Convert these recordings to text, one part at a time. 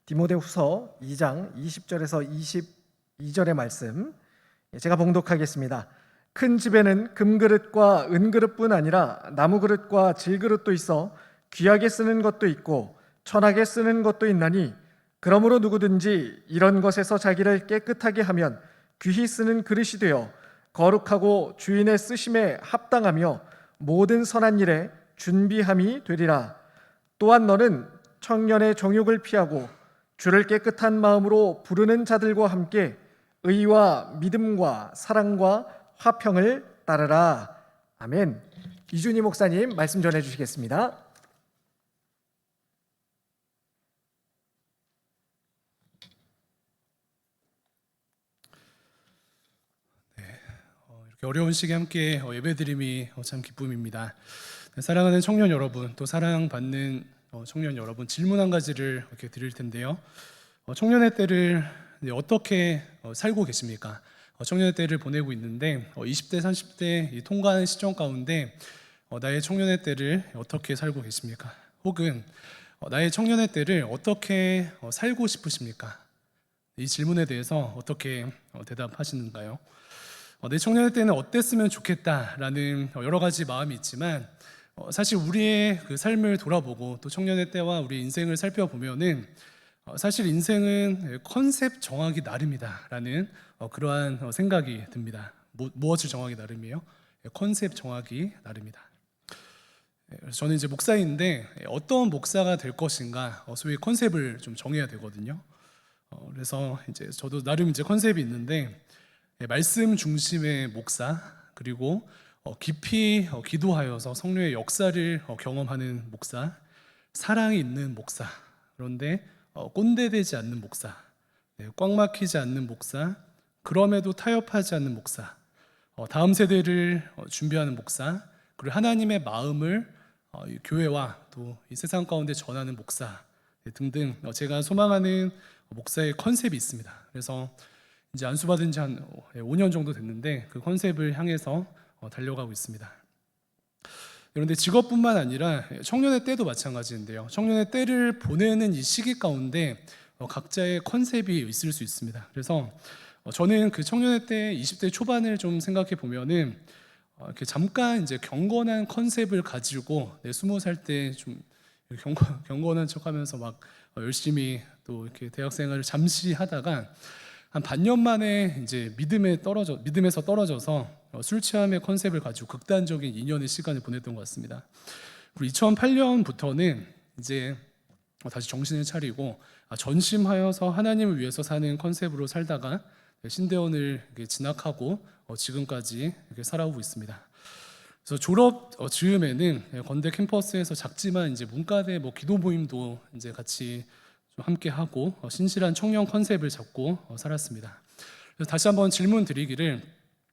디모데후서 2장 20절에서 22절의 말씀 제가 봉독하겠습니다. 큰 집에는 금그릇과 은그릇뿐 아니라 나무그릇과 질그릇도 있어 귀하게 쓰는 것도 있고 천하게 쓰는 것도 있나니 그러므로 누구든지 이런 것에서 자기를 깨끗하게 하면 귀히 쓰는 그릇이 되어 거룩하고 주인의 쓰심에 합당하며 모든 선한 일에 준비함이 되리라. 또한 너는 청년의 정욕을 피하고 주를 깨끗한 마음으로 부르는 자들과 함께 의와 믿음과 사랑과 화평을 따르라. 아멘. 이준희 목사님 말씀 전해 주시겠습니다. 이렇게 어려운 시기에 함께 예배드림이 참 기쁨입니다. 사랑하는 청년 여러분, 또 사랑받는 청년 여러분, 질문 한 가지를 이렇게 드릴 텐데요. 청년의 때를 어떻게 살고 계십니까? 청년의 때를 보내고 있는데 20대, 30대 통과하는 시점 가운데 나의 청년의 때를 어떻게 살고 계십니까? 혹은 나의 청년의 때를 어떻게 살고 싶으십니까? 이 질문에 대해서 어떻게 대답하시는가요? 내 청년의 때는 어땠으면 좋겠다라는 여러 가지 마음이 있지만 사실 우리의 그 삶을 돌아보고 또 청년의 때와 우리 인생을 살펴보면은 사실 인생은 컨셉 정하기 나름이다라는 그러한 생각이 듭니다. 무엇을 정하기 나름이에요? 컨셉 정하기 나름이다. 저는 이제 목사인데 어떤 목사가 될 것인가 소위 컨셉을 좀 정해야 되거든요. 그래서 이제 저도 나름 이제 컨셉이 있는데 말씀 중심의 목사, 그리고 깊이 기도하여서 성령의 역사를 경험하는 목사, 사랑이 있는 목사, 그런데 꼰대되지 않는 목사, 꽉 막히지 않는 목사, 그럼에도 타협하지 않는 목사, 다음 세대를 준비하는 목사, 그리고 하나님의 마음을 이 교회와 또 이 세상 가운데 전하는 목사 등등 제가 소망하는 목사의 컨셉이 있습니다. 그래서 이제 안수받은 지 한 5년 정도 됐는데 그 컨셉을 향해서 달려가고 있습니다. 그런데 직업뿐만 아니라 청년의 때도 마찬가지인데요. 청년의 때를 보내는 이 시기 가운데 각자의 컨셉이 있을 수 있습니다. 그래서 저는 그 청년의 때 20대 초반을 좀 생각해 보면은 이렇게 잠깐 이제 경건한 컨셉을 가지고 내 20살 때 좀 경건한 척하면서 막 열심히 또 이렇게 대학 생활을 잠시 하다가 한 반년 만에 이제 믿음에서 떨어져서 술 취함의 컨셉을 가지고 극단적인 2년의 시간을 보냈던 것 같습니다. 그리고 2008년부터는 이제 다시 정신을 차리고 전심하여서 하나님을 위해서 사는 컨셉으로 살다가 신대원을 진학하고 지금까지 이렇게 살아오고 있습니다. 그래서 졸업 즈음에는 건대 캠퍼스에서 작지만 이제 문과대 기도 모임도 이제 같이 좀 함께 하고 신실한 청년 컨셉을 잡고 살았습니다. 그래서 다시 한번 질문 드리기를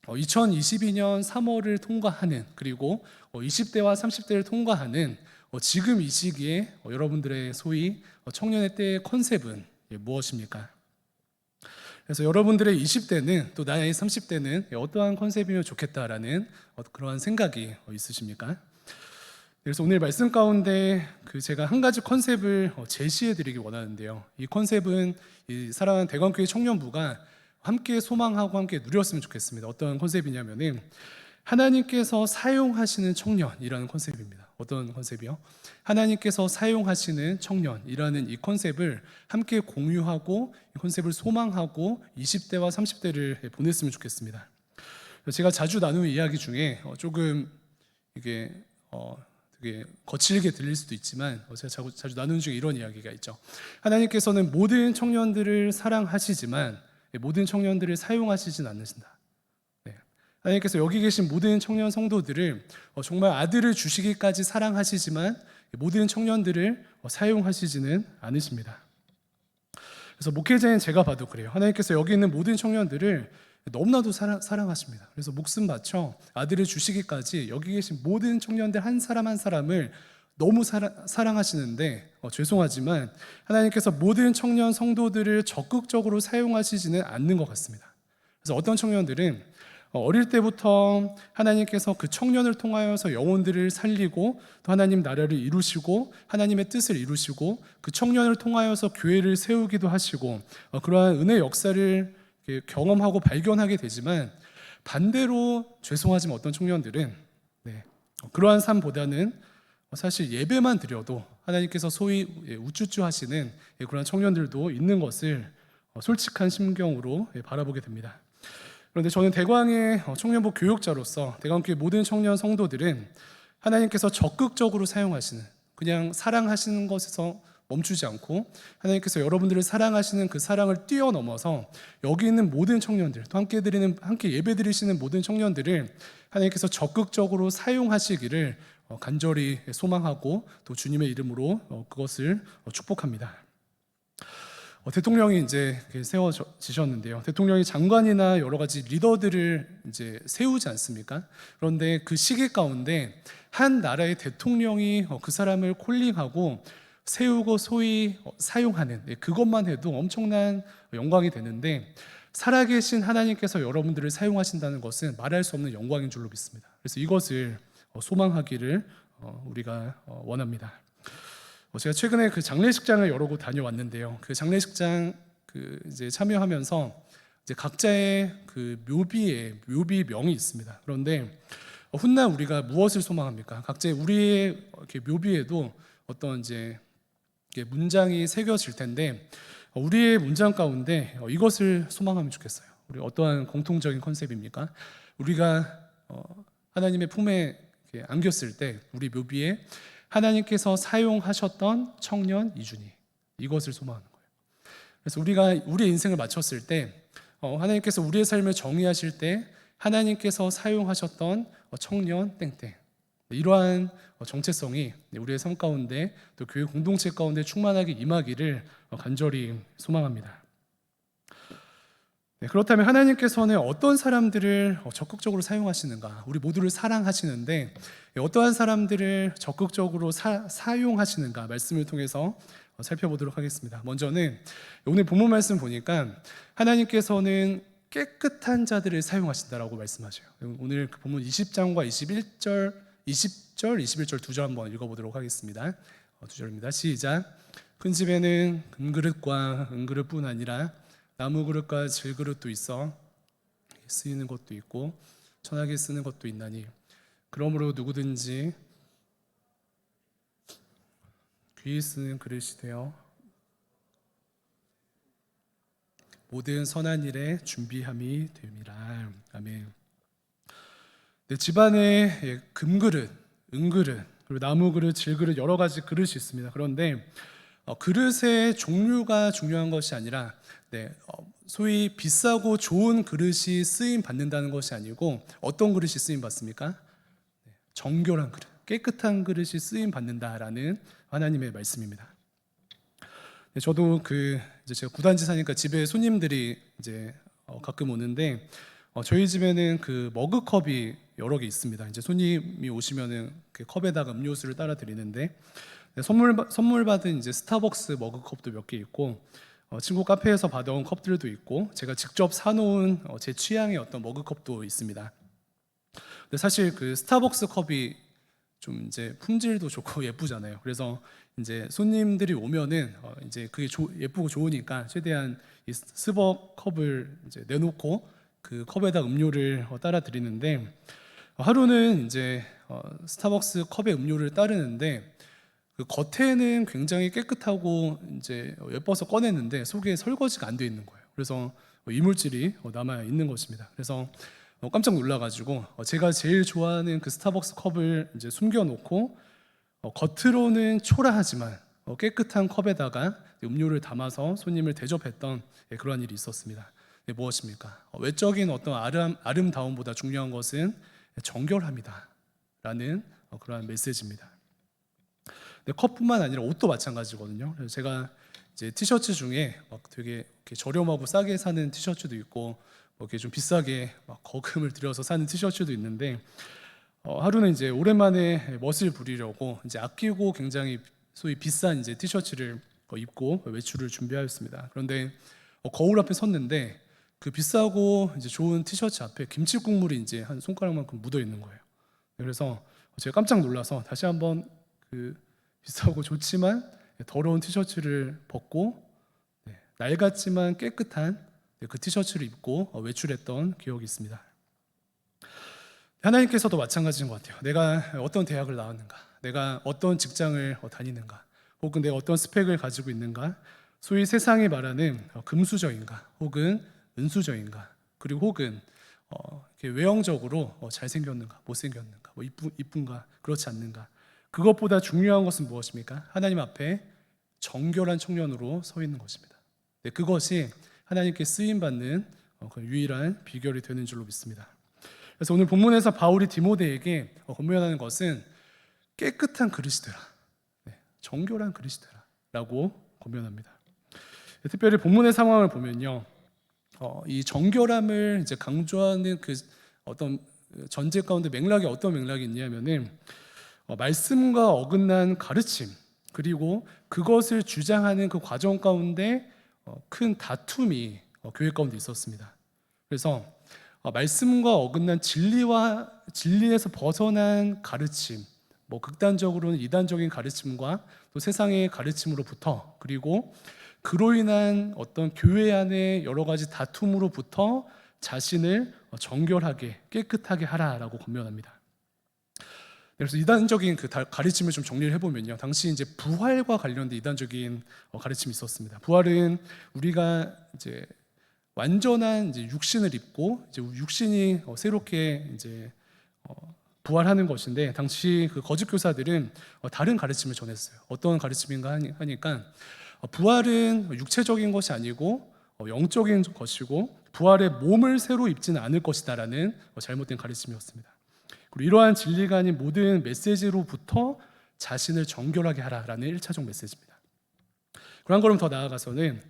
2022년 3월을 통과하는, 그리고 20대와 30대를 통과하는 지금 이 시기에 여러분들의 소위 청년의 때의 컨셉은 무엇입니까? 그래서 여러분들의 20대는 또 나의 30대는 어떠한 컨셉이면 좋겠다라는 그러한 생각이 있으십니까? 그래서 오늘 말씀 가운데 제가 한 가지 컨셉을 제시해 드리기 원하는데요. 이 컨셉은 이 사랑하는 대관교회 청년부가 함께 소망하고 함께 누렸으면 좋겠습니다. 어떤 컨셉이냐면은 하나님께서 사용하시는 청년이라는 컨셉입니다. 어떤 컨셉이요? 하나님께서 사용하시는 청년이라는 이 컨셉을 함께 공유하고 이 컨셉을 소망하고 20대와 30대를 보냈으면 좋겠습니다. 제가 자주 나누는 이야기 중에 조금 이게 되게 거칠게 들릴 수도 있지만 제가 자주 나누는 중에 이런 이야기가 있죠. 하나님께서는 모든 청년들을 사랑하시지만 모든 청년들을 사용하시진 않으신다. 하나님께서 여기 계신 모든 청년 성도들을 정말 아들을 주시기까지 사랑하시지만 모든 청년들을 사용하시지는 않으십니다. 그래서 목회자인 제가 봐도 그래요. 하나님께서 여기 있는 모든 청년들을 너무나도 사랑하십니다. 그래서 목숨 바쳐 아들을 주시기까지 여기 계신 모든 청년들 한 사람 한 사람을 너무 사랑하시는데 죄송하지만 하나님께서 모든 청년 성도들을 적극적으로 사용하시지는 않는 것 같습니다. 그래서 어떤 청년들은 어릴 때부터 하나님께서 그 청년을 통하여서 영혼들을 살리고 또 하나님 나라를 이루시고 하나님의 뜻을 이루시고 그 청년을 통하여서 교회를 세우기도 하시고 그러한 은혜 역사를 경험하고 발견하게 되지만 반대로 죄송하지만 어떤 청년들은 그러한 삶보다는 사실 예배만 드려도 하나님께서 소위 우쭈쭈 하시는 그런 청년들도 있는 것을 솔직한 심경으로 바라보게 됩니다. 그런데 저는 대광의 청년부 교육자로서 대광교회 모든 청년 성도들은 하나님께서 적극적으로 사용하시는, 그냥 사랑하시는 것에서 멈추지 않고 하나님께서 여러분들을 사랑하시는 그 사랑을 뛰어넘어서 여기 있는 모든 청년들, 또 함께 예배드리시는 모든 청년들을 하나님께서 적극적으로 사용하시기를 간절히 소망하고 또 주님의 이름으로 그것을 축복합니다. 대통령이 이제 세워지셨는데요. 대통령이 장관이나 여러 가지 리더들을 이제 세우지 않습니까? 그런데 그 시기 가운데 한 나라의 대통령이 그 사람을 콜링하고 세우고 소위 사용하는 그것만 해도 엄청난 영광이 되는데 살아계신 하나님께서 여러분들을 사용하신다는 것은 말할 수 없는 영광인 줄로 믿습니다. 그래서 이것을 소망하기를 우리가 원합니다. 제가 최근에 그 장례식장을 여러 곳 다녀왔는데요. 그 장례식장 이제 참여하면서 이제 각자의 그 묘비명이 있습니다. 그런데 훗날 우리가 무엇을 소망합니까? 각자의 우리의 이렇게 묘비에도 어떤 이제 문장이 새겨질 텐데 우리의 문장 가운데 이것을 소망하면 좋겠어요. 우리 어떠한 공통적인 컨셉입니까? 우리가 하나님의 품에 안겼을 때 우리 묘비에 하나님께서 사용하셨던 청년 이준희, 이것을 소망하는 거예요. 그래서 우리가 우리의 인생을 마쳤을 때 하나님께서 우리의 삶을 정의하실 때 하나님께서 사용하셨던 청년 땡땡, 이러한 정체성이 우리의 삶 가운데 또 교회 공동체 가운데 충만하게 임하기를 간절히 소망합니다. 그렇다면 하나님께서는 어떤 사람들을 적극적으로 사용하시는가? 우리 모두를 사랑하시는데 어떠한 사람들을 적극적으로 사용하시는가? 말씀을 통해서 살펴보도록 하겠습니다. 먼저는 오늘 본문 말씀 보니까 하나님께서는 깨끗한 자들을 사용하신다라고 말씀하셔요. 오늘 그 본문 20장과 20절, 21절 두 절 한번 읽어보도록 하겠습니다. 두 절입니다. 시작. 큰 집에는 금그릇과 은그릇뿐 아니라 나무 그릇과 질그릇도 있어 쓰이는 것도 있고 천하게 쓰는 것도 있나니 그러므로 누구든지 귀히 쓰는 그릇이 되어 모든 선한 일에 준비함이 됨이라. 아멘. 집안에 금그릇, 은그릇, 그리고 나무 그릇, 질그릇 여러 가지 그릇이 있습니다. 그런데 그릇의 종류가 중요한 것이 아니라 소위 비싸고 좋은 그릇이 쓰임 받는다는 것이 아니고 어떤 그릇이 쓰임 받습니까? 정결한 그릇, 깨끗한 그릇이 쓰임 받는다라는 하나님의 말씀입니다. 저도 이제 제가 구단지 사니까 집에 손님들이 이제 가끔 오는데 저희 집에는 그 머그컵이 여러 개 있습니다. 이제 손님이 오시면은 그 컵에다가 음료수를 따라 드리는데 선물 받은 이제 스타벅스 머그컵도 몇 개 있고 친구 카페에서 받아온 컵들도 있고 제가 직접 사놓은 제 취향의 어떤 머그컵도 있습니다. 근데 사실 그 스타벅스 컵이 좀 이제 품질도 좋고 예쁘잖아요. 그래서 이제 손님들이 오면은 이제 그게 예쁘고 좋으니까 최대한 이 스벅 컵을 이제 내놓고 그 컵에다 음료를 따라 드리는데 하루는 이제 스타벅스 컵에 음료를 따르는데 그 겉에는 굉장히 깨끗하고 이제 예뻐서 꺼냈는데 속에 설거지가 안 돼 있는 거예요. 그래서 이물질이 남아 있는 것입니다. 그래서 깜짝 놀라가지고 제가 제일 좋아하는 그 스타벅스 컵을 이제 숨겨놓고 겉으로는 초라하지만 깨끗한 컵에다가 음료를 담아서 손님을 대접했던 그러한 일이 있었습니다. 무엇입니까? 외적인 어떤 아름다움보다 중요한 것은 정결함이다라는 그러한 메시지입니다. 컵뿐만 아니라 옷도 마찬가지거든요. 그래서 제가 이제 티셔츠 중에 막 되게 이렇게 저렴하고 싸게 사는 티셔츠도 있고 이렇게 좀 비싸게 막 거금을 들여서 사는 티셔츠도 있는데 하루는 이제 오랜만에 멋을 부리려고 이제 아끼고 굉장히 소위 비싼 이제 티셔츠를 입고 외출을 준비하였습니다. 그런데 거울 앞에 섰는데 그 비싸고 이제 좋은 티셔츠 앞에 김치 국물이 이제 한 손가락만큼 묻어 있는 거예요. 그래서 제가 깜짝 놀라서 다시 한번 그 비싸고 좋지만 더러운 티셔츠를 벗고 낡았지만 깨끗한 그 티셔츠를 입고 외출했던 기억이 있습니다. 하나님께서도 마찬가지인 것 같아요. 내가 어떤 대학을 나왔는가, 내가 어떤 직장을 다니는가, 혹은 내가 어떤 스펙을 가지고 있는가, 소위 세상이 말하는 금수저인가, 혹은 은수저인가, 그리고 혹은 이렇게 외형적으로 잘생겼는가, 못생겼는가, 뭐 이쁜가, 그렇지 않는가. 그것보다 중요한 것은 무엇입니까? 하나님 앞에 정결한 청년으로 서 있는 것입니다. 그것이 하나님께 쓰임받는 그 유일한 비결이 되는 줄로 믿습니다. 그래서 오늘 본문에서 바울이 디모데에게 권면하는 것은 깨끗한 그릇이 되라, 정결한 그릇이 되라라고 권면합니다. 특별히 본문의 상황을 보면요, 이 정결함을 이제 강조하는 그 어떤 전제 가운데 맥락이 어떤 맥락이 있냐면은 말씀과 어긋난 가르침, 그리고 그것을 주장하는 그 과정 가운데 큰 다툼이 교회 가운데 있었습니다. 그래서 말씀과 어긋난 진리에서 벗어난 가르침, 뭐 극단적으로는 이단적인 가르침과 또 세상의 가르침으로부터, 그리고 그로 인한 어떤 교회 안의 여러 가지 다툼으로부터 자신을 정결하게 깨끗하게 하라라고 권면합니다. 그래서 이단적인 그 가르침을 좀 정리를 해보면요, 당시 이제 부활과 관련된 이단적인 가르침이 있었습니다. 부활은 우리가 이제 완전한 이제 육신을 입고 이제 육신이 새롭게 이제 부활하는 것인데, 당시 그 거짓 교사들은 다른 가르침을 전했어요. 어떤 가르침인가 하니까 부활은 육체적인 것이 아니고 영적인 것이고, 부활의 몸을 새로 입지는 않을 것이다라는 잘못된 가르침이었습니다. 그리고 이러한 진리가 아닌 모든 메시지로부터 자신을 정결하게 하라라는 1차적 메시지입니다. 그리고 한 걸음 더 나아가서는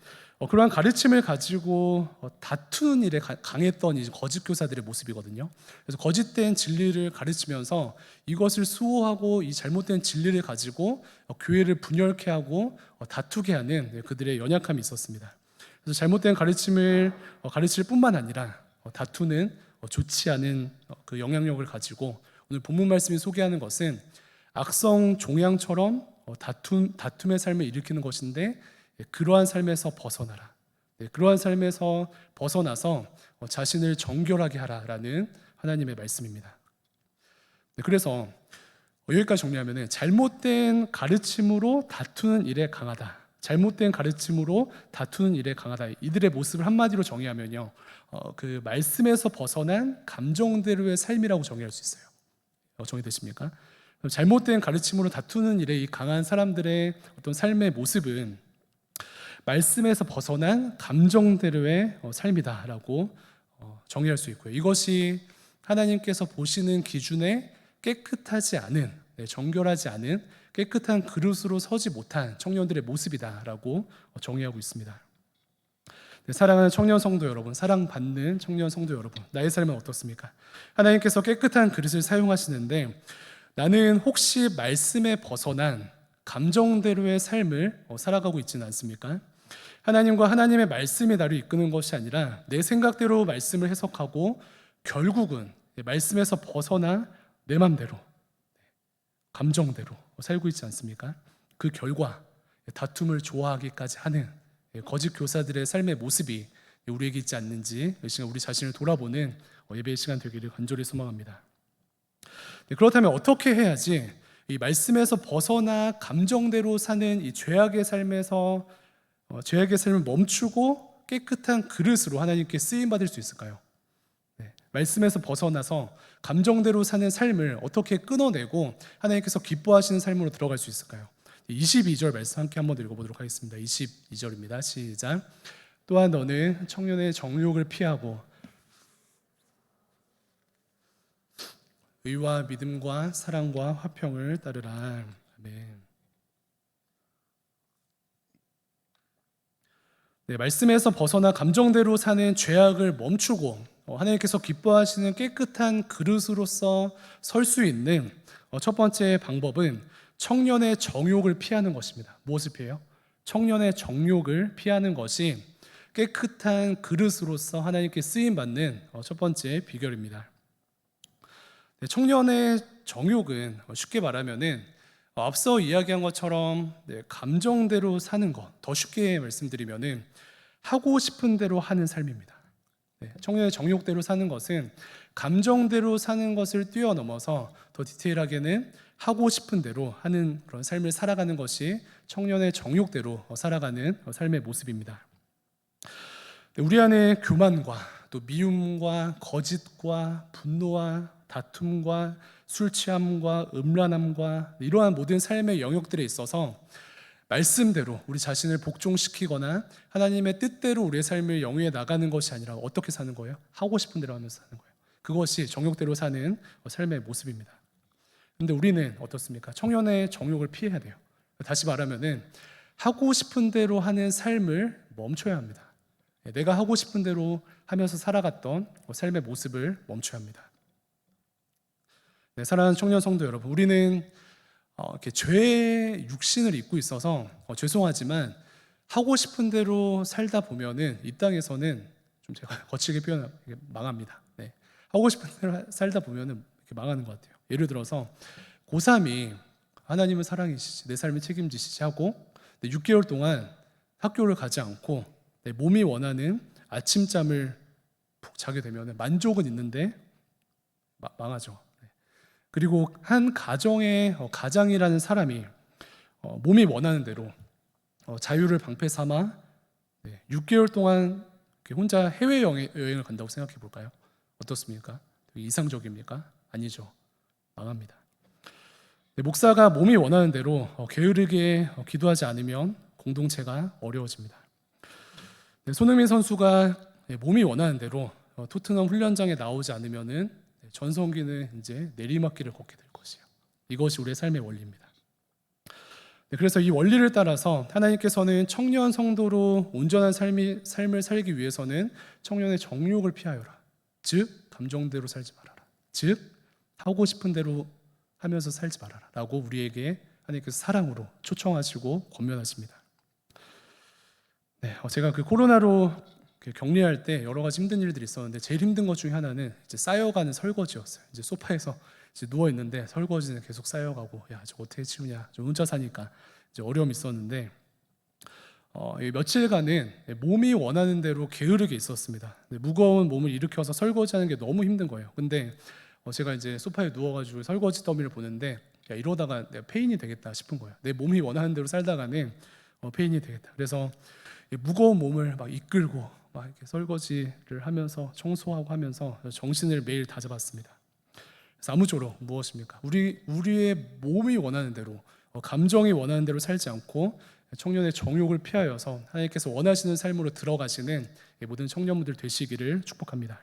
그러한 가르침을 가지고 다투는 일에 강했던 이 거짓 교사들의 모습이거든요. 그래서 거짓된 진리를 가르치면서 이것을 수호하고 이 잘못된 진리를 가지고 교회를 분열케 하고 다투게 하는 그들의 연약함이 있었습니다. 그래서 잘못된 가르침을 가르칠 뿐만 아니라 다투는 좋지 않은 그 영향력을 가지고, 오늘 본문 말씀이 소개하는 것은 악성 종양처럼 다툼의 삶을 일으키는 것인데, 그러한 삶에서 벗어나라, 그러한 삶에서 벗어나서 자신을 정결하게 하라라는 하나님의 말씀입니다. 그래서 여기까지 정리하면 잘못된 가르침으로 다투는 일에 강하다, 잘못된 가르침으로 다투는 일에 강하다, 이들의 모습을 한마디로 정의하면요, 그 말씀에서 벗어난 감정대로의 삶이라고 정의할 수 있어요. 정의되십니까? 잘못된 가르침으로 다투는 일에 이 강한 사람들의 어떤 삶의 모습은 말씀에서 벗어난 감정대로의 삶이다라고 정의할 수 있고요. 이것이 하나님께서 보시는 기준에 깨끗하지 않은, 정결하지 않은 깨끗한 그릇으로 서지 못한 청년들의 모습이다라고 정의하고 있습니다. 사랑하는 청년 성도 여러분, 사랑받는 청년 성도 여러분, 나의 삶은 어떻습니까? 하나님께서 깨끗한 그릇을 사용하시는데, 나는 혹시 말씀에 벗어난 감정대로의 삶을 살아가고 있지는 않습니까? 하나님과 하나님의 말씀이 나를 이끄는 것이 아니라 내 생각대로 말씀을 해석하고 결국은 말씀에서 벗어나 내 맘대로, 감정대로 살고 있지 않습니까? 그 결과 다툼을 좋아하기까지 하는 거짓 교사들의 삶의 모습이 우리에게 있지 않는지 이 시간 우리 자신을 돌아보는 예배의 시간 되기를 간절히 소망합니다. 그렇다면 어떻게 해야지 이 말씀에서 벗어나 감정대로 사는 이 죄악의 삶에서 죄악의 삶을 멈추고 깨끗한 그릇으로 하나님께 쓰임 받을 수 있을까요? 말씀에서 벗어나서 감정대로 사는 삶을 어떻게 끊어내고 하나님께서 기뻐하시는 삶으로 들어갈 수 있을까요? 22절 말씀 함께 한번 읽어보도록 하겠습니다. 22절입니다. 시작. 또한 너는 청년의 정욕을 피하고 의와 믿음과 사랑과 화평을 따르라. 아멘. 말씀에서 벗어나 감정대로 사는 죄악을 멈추고 하나님께서 기뻐하시는 깨끗한 그릇으로서 설 수 있는 첫 번째 방법은 청년의 정욕을 피하는 것입니다. 무엇을 피해요? 청년의 정욕을 피하는 것이 깨끗한 그릇으로서 하나님께 쓰임 받는 첫 번째 비결입니다. 네, 청년의 정욕은 쉽게 말하면은 앞서 이야기한 것처럼 감정대로 사는 것, 더 쉽게 말씀드리면은 하고 싶은 대로 하는 삶입니다. 청년의 정욕대로 사는 것은 감정대로 사는 것을 뛰어넘어서 더 디테일하게는 하고 싶은 대로 하는 그런 삶을 살아가는 것이 청년의 정욕대로 살아가는 삶의 모습입니다. 우리 안에 교만과 또 미움과 거짓과 분노와 다툼과 술 취함과 음란함과 이러한 모든 삶의 영역들에 있어서 말씀대로 우리 자신을 복종시키거나 하나님의 뜻대로 우리의 삶을 영위해 나가는 것이 아니라 어떻게 사는 거예요? 하고 싶은 대로 하면서 사는 거예요. 그것이 정욕대로 사는 삶의 모습입니다. 그런데 우리는 어떻습니까? 청년의 정욕을 피해야 돼요. 다시 말하면은 하고 싶은 대로 하는 삶을 멈춰야 합니다. 내가 하고 싶은 대로 하면서 살아갔던 삶의 모습을 멈춰야 합니다. 네, 사랑하는 청년 성도 여러분, 우리는 이렇게 죄의 육신을 입고 있어서 죄송하지만 하고 싶은 대로 살다 보면은 이 땅에서는 좀 제가 거칠게 표현하면 망합니다. 네. 하고 싶은 대로 살다 보면은 이렇게 망하는 것 같아요. 예를 들어서 고3이 하나님은 사랑이시지 내 삶을 책임지시지 하고 6개월 동안 학교를 가지 않고 내 몸이 원하는 아침잠을 푹 자게 되면 만족은 있는데 망하죠. 그리고 한 가정의 가장이라는 사람이 몸이 원하는 대로 자유를 방패 삼아 6개월 동안 혼자 해외 여행을 간다고 생각해 볼까요? 어떻습니까? 이상적입니까? 아니죠. 망합니다. 목사가 몸이 원하는 대로 게으르게 기도하지 않으면 공동체가 어려워집니다. 손흥민 선수가 몸이 원하는 대로 토트넘 훈련장에 나오지 않으면은 전성기는 이제 내리막길을 걷게 될 것이에요. 이것이 우리의 삶의 원리입니다. 그래서 이 원리를 따라서 하나님께서는 청년 성도로 온전한 삶을 살기 위해서는 청년의 정욕을 피하여라. 즉 감정대로 살지 말아라. 즉 하고 싶은 대로 하면서 살지 말아라 라고 우리에게 하나님께서 사랑으로 초청하시고 권면하십니다. 네, 제가 그 코로나로 격리할 때 여러 가지 힘든 일들이 있었는데 제일 힘든 것 중에 하나는 이제 쌓여가는 설거지였어요. 이제 소파에서 이제 누워 있는데 설거지는 계속 쌓여가고 야, 저 어떻게 치우냐. 좀 혼자 사니까 이제 어려움이 있었는데 며칠간은 몸이 원하는 대로 게으르게 있었습니다. 무거운 몸을 일으켜서 설거지하는 게 너무 힘든 거예요. 근데 제가 이제 소파에 누워가지고 설거지 더미를 보는데 야, 이러다가 내가 페인이 되겠다 싶은 거예요. 내 몸이 원하는 대로 살다가는 페인이 되겠다. 그래서 무거운 몸을 막 이끌고 막 이렇게 설거지를 하면서 청소하고 하면서 정신을 매일 다잡았습니다. 그래서 아무쪼록 무엇입니까? 우리의 몸이 원하는 대로 감정이 원하는 대로 살지 않고 청년의 정욕을 피하여서 하나님께서 원하시는 삶으로 들어가시는 모든 청년분들 되시기를 축복합니다.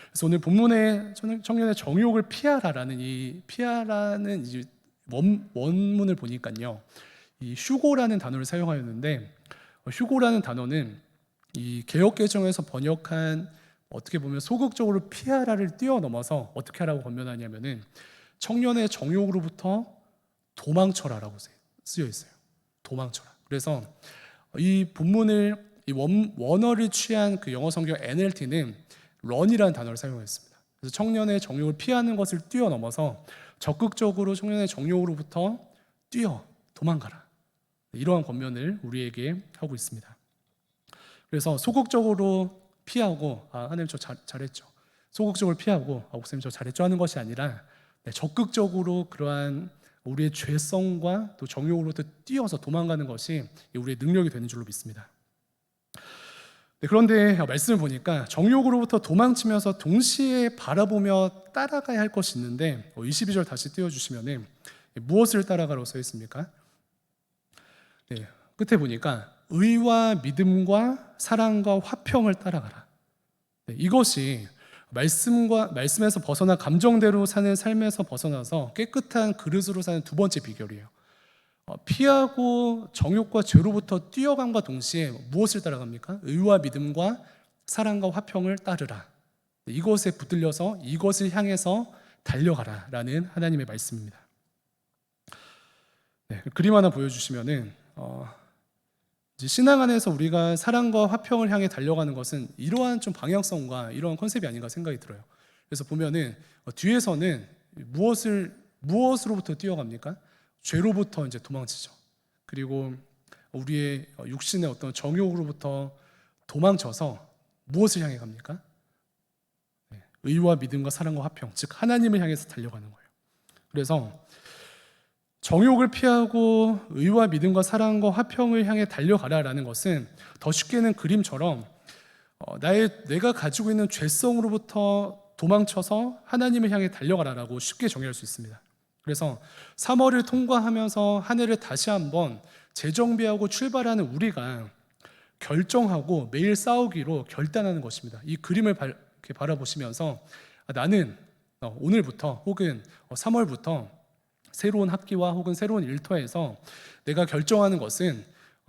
그래서 오늘 본문에 청년의 정욕을 피하라라는 이 피하라는 이 원문을 보니까요, 이 휴고라는 단어를 사용하였는데 휴고라는 단어는 이 개역개정에서 번역한 어떻게 보면 소극적으로 피하라를 뛰어넘어서 어떻게 하라고 권면하냐면은 청년의 정욕으로부터 도망쳐라라고 쓰여 있어요. 도망쳐라. 그래서 이 본문을 이 원어를 취한 그 영어 성경 NLT는 run이라는 단어를 사용했습니다. 그래서 청년의 정욕을 피하는 것을 뛰어넘어서 적극적으로 청년의 정욕으로부터 도망가라. 이러한 권면을 우리에게 하고 있습니다. 그래서 소극적으로 피하고 하나님 저 잘했죠. 소극적으로 피하고 목사님 저 잘했죠 하는 것이 아니라 적극적으로 그러한 우리의 죄성과 또 정욕으로부터 뛰어서 도망가는 것이 우리의 능력이 되는 줄로 믿습니다. 그런데 말씀을 보니까 정욕으로부터 도망치면서 동시에 바라보며 따라가야 할 것이 있는데 22절 다시 띄워주시면 무엇을 따라가라고 써 있습니까? 네, 끝에 보니까 의와 믿음과 사랑과 화평을 따라가라. 네, 이것이 말씀에서 벗어나 감정대로 사는 삶에서 벗어나서 깨끗한 그릇으로 사는 두 번째 비결이에요. 피하고 정욕과 죄로부터 뛰어감과 동시에 무엇을 따라갑니까? 의와 믿음과 사랑과 화평을 따르라. 네, 이것에 붙들려서 이것을 향해서 달려가라라는 하나님의 말씀입니다. 네, 그림 하나 보여주시면은 이제 신앙 안에서 우리가 사랑과 화평을 향해 달려가는 것은 이러한 좀 방향성과 이러한 컨셉이 아닌가 생각이 들어요. 그래서 보면은 뒤에서는 무엇으로부터 뛰어갑니까? 죄로부터 이제 도망치죠. 그리고 우리의 육신의 어떤 정욕으로부터 도망쳐서 무엇을 향해 갑니까? 의와 믿음과 사랑과 화평, 즉 하나님을 향해서 달려가는 거예요. 그래서 정욕을 피하고 의와 믿음과 사랑과 화평을 향해 달려가라라는 것은 더 쉽게는 그림처럼 내가 가지고 있는 죄성으로부터 도망쳐서 하나님을 향해 달려가라라고 쉽게 정의할 수 있습니다. 그래서 3월을 통과하면서 한 해를 다시 한번 재정비하고 출발하는 우리가 결정하고 매일 싸우기로 결단하는 것입니다. 이 그림을 이렇게 바라보시면서 나는 오늘부터 혹은 3월부터 새로운 학기와 혹은 새로운 일터에서 내가 결정하는 것은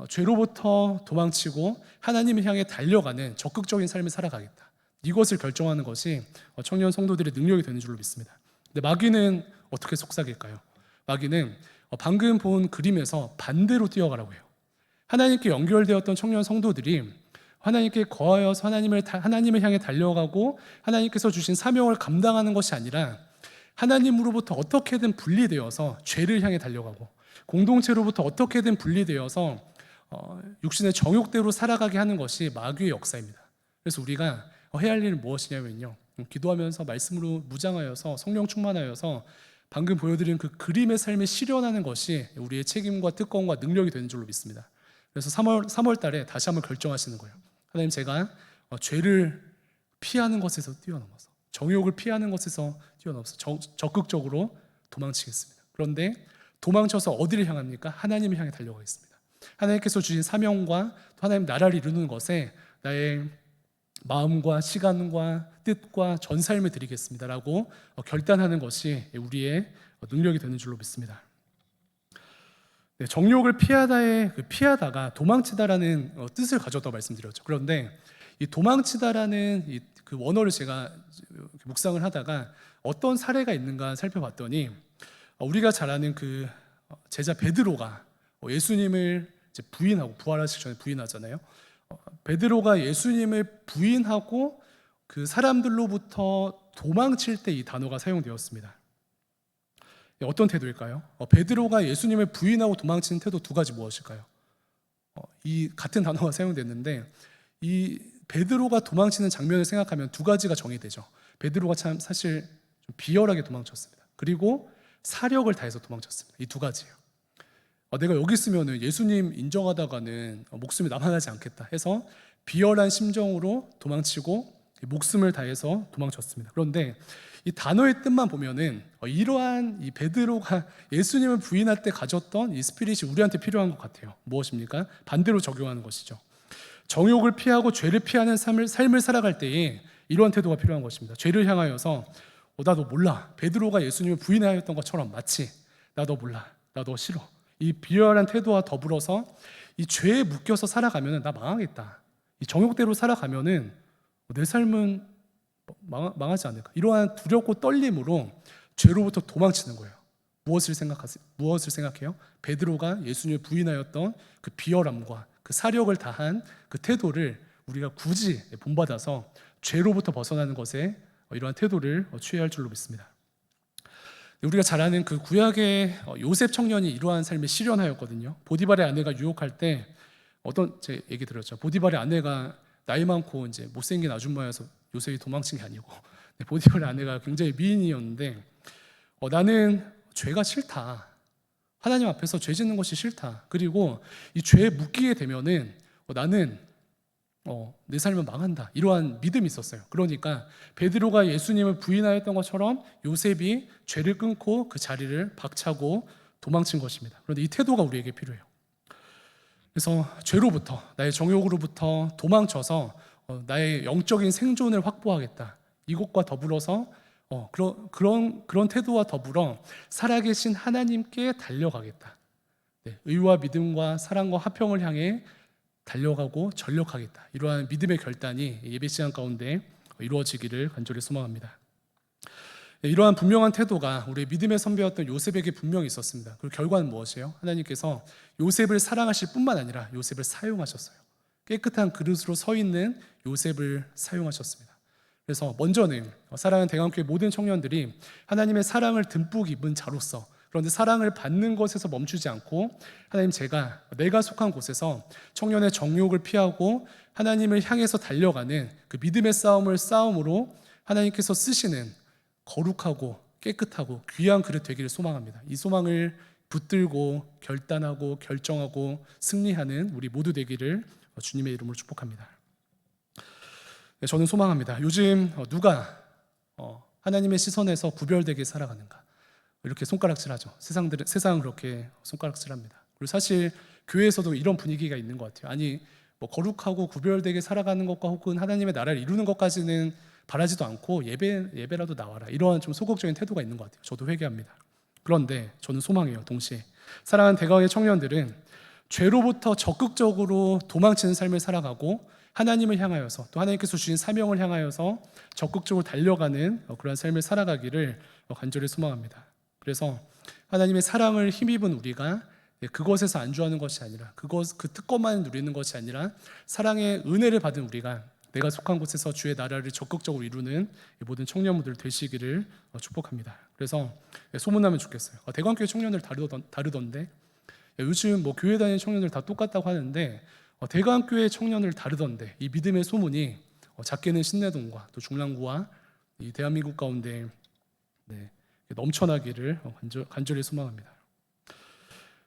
죄로부터 도망치고 하나님을 향해 달려가는 적극적인 삶을 살아가겠다. 이것을 결정하는 것이 청년 성도들의 능력이 되는 줄로 믿습니다. 근데 마귀는 어떻게 속삭일까요? 마귀는 방금 본 그림에서 반대로 뛰어가라고 해요. 하나님께 연결되었던 청년 성도들이 하나님께 거하여서 하나님을 향해 달려가고 하나님께서 주신 사명을 감당하는 것이 아니라 하나님으로부터 어떻게든 분리되어서 죄를 향해 달려가고 공동체로부터 어떻게든 분리되어서 육신의 정욕대로 살아가게 하는 것이 마귀의 역사입니다. 그래서 우리가 해야 할 일은 무엇이냐면요, 기도하면서 말씀으로 무장하여서 성령 충만하여서 방금 보여드린 그 그림의 삶에 실현하는 것이 우리의 책임과 특권과 능력이 되는 줄로 믿습니다. 그래서 3월 달에 다시 한번 결정하시는 거예요. 하나님, 제가 죄를 피하는 것에서 뛰어넘어서 정욕을 피하는 것에서 뛰어넘어서 적극적으로 도망치겠습니다. 그런데 도망쳐서 어디를 향합니까? 하나님을 향해 달려가겠습니다. 하나님께서 주신 사명과 또 하나님 나라를 이루는 것에 나의 마음과 시간과 뜻과 전 삶을 드리겠습니다라고 결단하는 것이 우리의 능력이 되는 줄로 믿습니다. 네, 정욕을 피하다가 도망치다라는 뜻을 가졌다고 말씀드렸죠. 그런데 이 도망치다라는 그 원어를 제가 묵상을 하다가 어떤 사례가 있는가 살펴봤더니 우리가 잘 아는 그 제자 베드로가 예수님을 이제 부인하고 부활하시기 전에 부인하잖아요. 베드로가 예수님을 부인하고 그 사람들로부터 도망칠 때 이 단어가 사용되었습니다. 어떤 태도일까요? 베드로가 예수님을 부인하고 도망치는 태도 두 가지 무엇일까요? 이 같은 단어가 사용됐는데 이 베드로가 도망치는 장면을 생각하면 두 가지가 정의되죠. 베드로가 참 사실 좀 비열하게 도망쳤습니다. 그리고 사력을 다해서 도망쳤습니다. 이 두 가지예요. 내가 여기 있으면 예수님 인정하다가는 목숨이 남아나지 않겠다 해서 비열한 심정으로 도망치고 목숨을 다해서 도망쳤습니다. 그런데 이 단어의 뜻만 보면은 이러한 이 베드로가 예수님을 부인할 때 가졌던 이 스피릿이 우리한테 필요한 것 같아요. 무엇입니까? 반대로 적용하는 것이죠. 정욕을 피하고 죄를 피하는 삶을 살아갈 때에 이러한 태도가 필요한 것입니다. 죄를 향하여서 나 너 몰라. 베드로가 예수님을 부인하였던 것처럼 마치 나 너 몰라. 나 너 싫어. 이 비열한 태도와 더불어서 이 죄에 묶여서 살아가면 나 망하겠다. 이 정욕대로 살아가면은 내 삶은 망하지 않을까. 이러한 두렵고 떨림으로 죄로부터 도망치는 거예요. 무엇을 생각해요? 베드로가 예수님을 부인하였던 그 비열함과 그 사력을 다한 그 태도를 우리가 굳이 본받아서 죄로부터 벗어나는 것에 이러한 태도를 취해야 할 줄로 믿습니다. 우리가 잘 아는 그 구약의 요셉 청년이 이러한 삶을 실현하였거든요. 보디발의 아내가 유혹할 때 제 얘기 들었죠. 보디발의 아내가 나이 많고 이제 못생긴 아줌마여서 요셉이 도망친 게 아니고 보디발의 아내가 굉장히 미인이었는데 나는 죄가 싫다. 하나님 앞에서 죄 짓는 것이 싫다. 그리고 이 죄에 묶이게 되면은 나는 내 삶은 망한다. 이러한 믿음이 있었어요. 그러니까 베드로가 예수님을 부인하였던 것처럼 요셉이 죄를 끊고 그 자리를 박차고 도망친 것입니다. 그런데 이 태도가 우리에게 필요해요. 그래서 죄로부터, 나의 정욕으로부터 도망쳐서 나의 영적인 생존을 확보하겠다. 이것과 더불어서 그런 태도와 더불어 살아계신 하나님께 달려가겠다. 의와 믿음과 사랑과 화평을 향해 달려가고 전력하겠다. 이러한 믿음의 결단이 예배 시간 가운데 이루어지기를 간절히 소망합니다. 이러한 분명한 태도가 우리 믿음의 선배였던 요셉에게 분명히 있었습니다. 그리고 결과는 무엇이에요? 하나님께서 요셉을 사랑하실 뿐만 아니라 요셉을 사용하셨어요. 깨끗한 그릇으로 서 있는 요셉을 사용하셨습니다. 그래서 먼저는 사랑하는 대강교회 모든 청년들이 하나님의 사랑을 듬뿍 입은 자로서, 그런데 사랑을 받는 것에서 멈추지 않고 하나님, 내가 속한 곳에서 청년의 정욕을 피하고 하나님을 향해서 달려가는 그 믿음의 싸움으로 하나님께서 쓰시는 거룩하고 깨끗하고 귀한 그릇 되기를 소망합니다. 이 소망을 붙들고 결단하고 결정하고 승리하는 우리 모두 되기를 주님의 이름으로 축복합니다. 네, 저는 소망합니다. 요즘 누가 하나님의 시선에서 구별되게 살아가는가, 이렇게 손가락질하죠. 세상은 그렇게 손가락질합니다. 그리고 사실 교회에서도 이런 분위기가 있는 것 같아요. 아니, 뭐 거룩하고 구별되게 살아가는 것과 혹은 하나님의 나라를 이루는 것까지는 바라지도 않고 예배라도 나와라, 이러한 좀 소극적인 태도가 있는 것 같아요. 저도 회개합니다. 그런데 저는 소망해요. 동시에 사랑하는 대강의 청년들은 죄로부터 적극적으로 도망치는 삶을 살아가고 하나님을 향하여서, 또 하나님께서 주신 사명을 향하여서 적극적으로 달려가는 그런 삶을 살아가기를 간절히 소망합니다. 그래서 하나님의 사랑을 힘입은 우리가 그것에서 안주하는 것이 아니라, 그 특권만 누리는 것이 아니라 사랑의 은혜를 받은 우리가 내가 속한 곳에서 주의 나라를 적극적으로 이루는 모든 청년분들 되시기를 축복합니다. 그래서 소문나면 좋겠어요. 대광교회 청년들 다르던데, 요즘 뭐 교회 다니는 청년들 다 똑같다고 하는데 대광교회 청년을 다르던데, 이 믿음의 소문이 작게는 신내동과 또 중랑구와 이 대한민국 가운데 넘쳐나기를 간절히 소망합니다.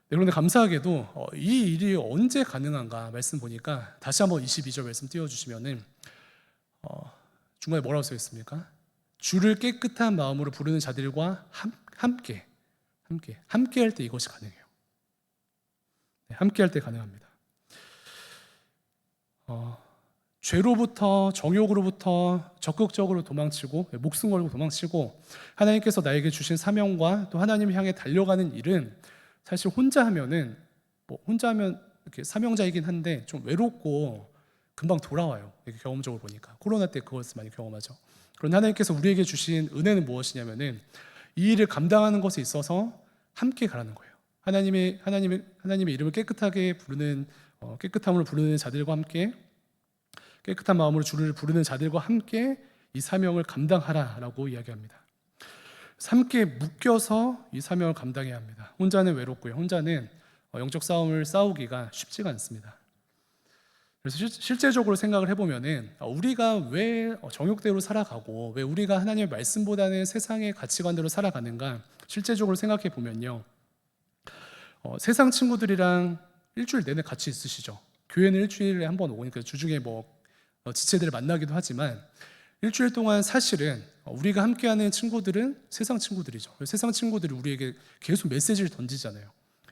그런데 감사하게도 이 일이 언제 가능한가 말씀 보니까, 다시 한번 22절 말씀 띄워주시면은 중간에 뭐라고 써 있습니까? 주를 깨끗한 마음으로 부르는 자들과 함께 할 때 이것이 가능해요. 함께 할 때 가능합니다. 죄로부터, 정욕으로부터 적극적으로 도망치고, 목숨 걸고 도망치고 하나님께서 나에게 주신 사명과 또 하나님 향해 달려가는 일은 사실 혼자 하면 이렇게 사명자이긴 한데 좀 외롭고 금방 돌아와요. 이렇게 경험적으로 보니까 코로나 때 그것을 많이 경험하죠. 그런데 하나님께서 우리에게 주신 은혜는 무엇이냐면은 이 일을 감당하는 것에 있어서 함께 가라는 거예요. 하나님의 이름을 깨끗하게 부르는, 깨끗함으로 부르는 자들과 함께, 깨끗한 마음으로 주를 부르는 자들과 함께 이 사명을 감당하라라고 이야기합니다. 함께 묶여서 이 사명을 감당해야 합니다. 혼자는 외롭고요. 혼자는 영적 싸움을 싸우기가 쉽지가 않습니다. 그래서 실제적으로 생각을 해보면은 우리가 왜 정욕대로 살아가고 왜 우리가 하나님의 말씀보다는 세상의 가치관대로 살아가는가, 실제적으로 생각해 보면요, 세상 친구들이랑 일주일 내내 같이 있으시죠. 교회는 일주일에 한 번 오니까 주중에 지체들을 만나기도 하지만 일주일 동안 사실은 우리가 함께하는 친구들은 세상 친구들이죠. 세상 친구들이 우리에게 계속 메시지를 던지잖아요.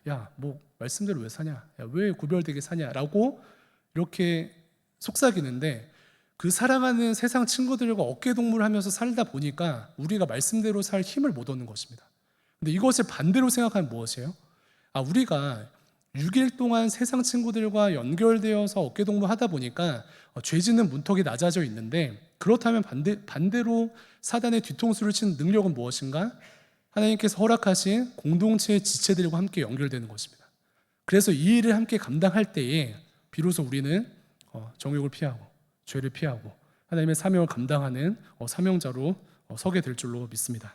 야, 뭐 말씀대로 왜 사냐? 야, 왜 구별되게 사냐라고 이렇게 속삭이는데, 그 사랑하는 세상 친구들과 어깨동무하면서 살다 보니까 우리가 말씀대로 살 힘을 못 얻는 것입니다. 근데 이것을 반대로 생각하면 무엇이에요? 우리가 6일 동안 세상 친구들과 연결되어서 어깨동무하다 보니까 죄 짓는 문턱이 낮아져 있는데, 그렇다면 반대로 사단의 뒤통수를 치는 능력은 무엇인가? 하나님께서 허락하신 공동체의 지체들과 함께 연결되는 것입니다. 그래서 이 일을 함께 감당할 때에 비로소 우리는 정욕을 피하고 죄를 피하고 하나님의 사명을 감당하는 사명자로 서게 될 줄로 믿습니다.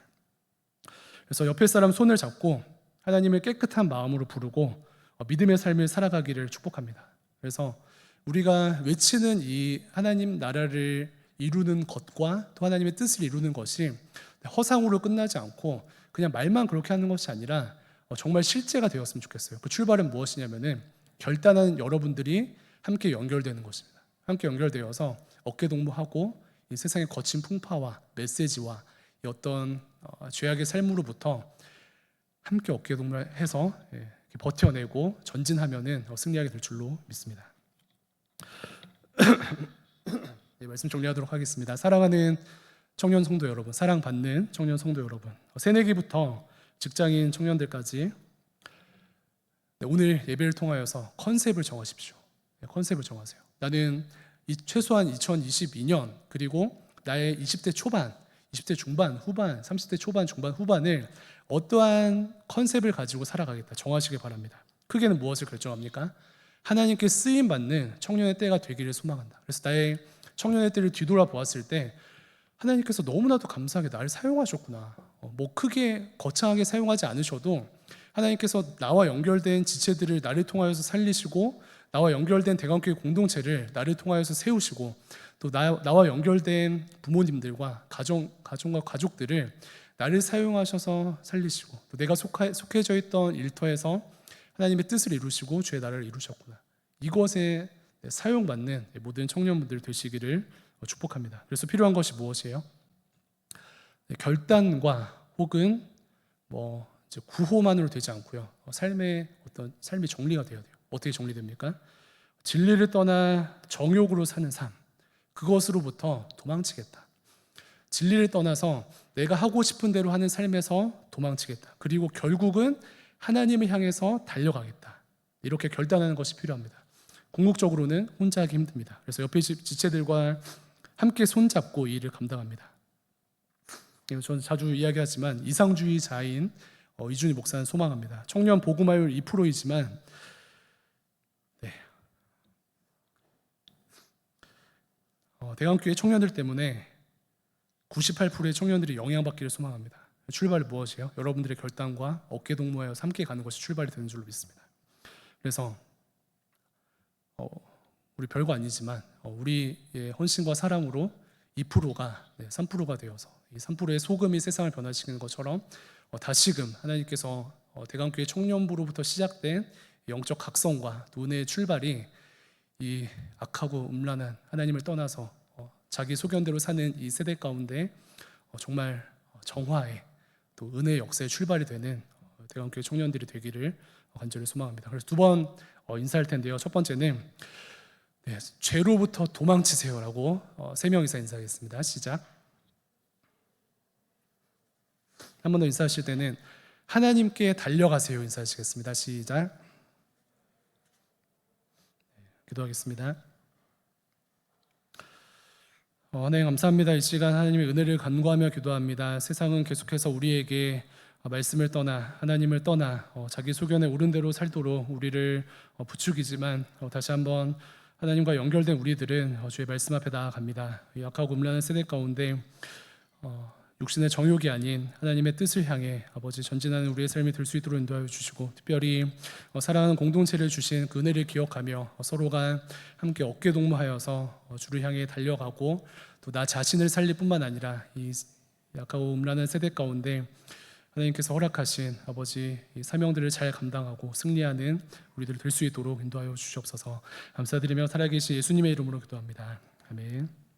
그래서 옆에 사람 손을 잡고 하나님을 깨끗한 마음으로 부르고 믿음의 삶을 살아가기를 축복합니다. 그래서 우리가 외치는 이 하나님 나라를 이루는 것과 또 하나님의 뜻을 이루는 것이 허상으로 끝나지 않고 그냥 말만 그렇게 하는 것이 아니라 정말 실제가 되었으면 좋겠어요. 그 출발은 무엇이냐면은 결단하는 여러분들이 함께 연결되는 것입니다. 함께 연결되어서 어깨동무하고 이 세상의 거친 풍파와 메시지와 이 어떤 죄악의 삶으로부터 함께 어깨동무해서 버텨내고 전진하면은 승리하게 될 줄로 믿습니다. 네, 말씀 정리하도록 하겠습니다. 사랑하는 청년 성도 여러분, 사랑받는 청년 성도 여러분, 새내기부터 직장인 청년들까지 오늘 예배를 통하여서 컨셉을 정하십시오. 컨셉을 정하세요. 나는 최소한 2022년 그리고 나의 20대 초반 20대 중반, 후반, 30대 초반, 중반, 후반을 어떠한 컨셉을 가지고 살아가겠다 정하시길 바랍니다. 크게는 무엇을 결정합니까? 하나님께 쓰임 받는 청년의 때가 되기를 소망한다. 그래서 나의 청년의 때를 뒤돌아 보았을 때 하나님께서 너무나도 감사하게 나를 사용하셨구나. 뭐 크게 거창하게 사용하지 않으셔도 하나님께서 나와 연결된 지체들을 나를 통하여서 살리시고, 나와 연결된 대강교회 공동체를 나를 통하여서 세우시고, 또 나와 연결된 부모님들과 가정과 가족들을 나를 사용하셔서 살리시고, 또 내가 속해져 있던 일터에서 하나님의 뜻을 이루시고 주의 나라를 이루셨구나. 이것에 사용받는 모든 청년분들 되시기를 축복합니다. 그래서 필요한 것이 무엇이에요? 결단과 혹은 뭐 이제 구호만으로 되지 않고요. 삶이 정리가 되어야 돼요. 어떻게 정리됩니까? 진리를 떠나 정욕으로 사는 삶, 그것으로부터 도망치겠다. 진리를 떠나서 내가 하고 싶은 대로 하는 삶에서 도망치겠다. 그리고 결국은 하나님을 향해서 달려가겠다. 이렇게 결단하는 것이 필요합니다. 궁극적으로는 혼자 하기 힘듭니다. 그래서 옆에 지체들과 함께 손잡고 이 일을 감당합니다. 저는 자주 이야기하지만 이상주의자인 이준희 목사는 소망합니다. 청년 복음화율 2%이지만 대강교회 청년들 때문에 98%의 청년들이 영향받기를 소망합니다. 출발이 무엇이에요? 여러분들의 결단과 어깨동무하여 함께 가는 것이 출발이 되는 줄로 믿습니다. 그래서 우리 별거 아니지만 우리의 헌신과 사랑으로 2%가 3%가 되어서 이 3%의 소금이 세상을 변화시키는 것처럼 다시금 하나님께서 대강교회 청년부로부터 시작된 영적 각성과 또 은혜의 출발이 이 악하고 음란한 하나님을 떠나서 자기 소견대로 사는 이 세대 가운데 정말 정화의 또 은혜의 역사의 출발이 되는 대강교회 청년들이 되기를 간절히 소망합니다. 그래서 두 번 인사할 텐데요. 첫 번째는 죄로부터 도망치세요라고 3명 이상 인사하겠습니다. 시작. 한 번 더 인사하실 때는 하나님께 달려가세요 인사하시겠습니다. 시작. 기도하겠습니다. 하나님 감사합니다. 이 시간 하나님의 은혜를 간구하며 기도합니다. 세상은 계속해서 우리에게 말씀을 떠나 하나님을 떠나 자기 소견에 옳은 대로 살도록 우리를 부추기지만 다시 한번 하나님과 연결된 우리들은 주의 말씀 앞에 나아갑니다. 약하고 음란한 세대 가운데 육신의 정욕이 아닌 하나님의 뜻을 향해 아버지 전진하는 우리의 삶이 될 수 있도록 인도하여 주시고, 특별히 사랑하는 공동체를 주신 그 은혜를 기억하며 서로가 함께 어깨동무하여서 주를 향해 달려가고, 또 나 자신을 살릴 뿐만 아니라 이 약하고 음란한 세대 가운데 하나님께서 허락하신 아버지 이 사명들을 잘 감당하고 승리하는 우리들 될 수 있도록 인도하여 주시옵소서. 감사드리며 살아계신 예수님의 이름으로 기도합니다. 아멘.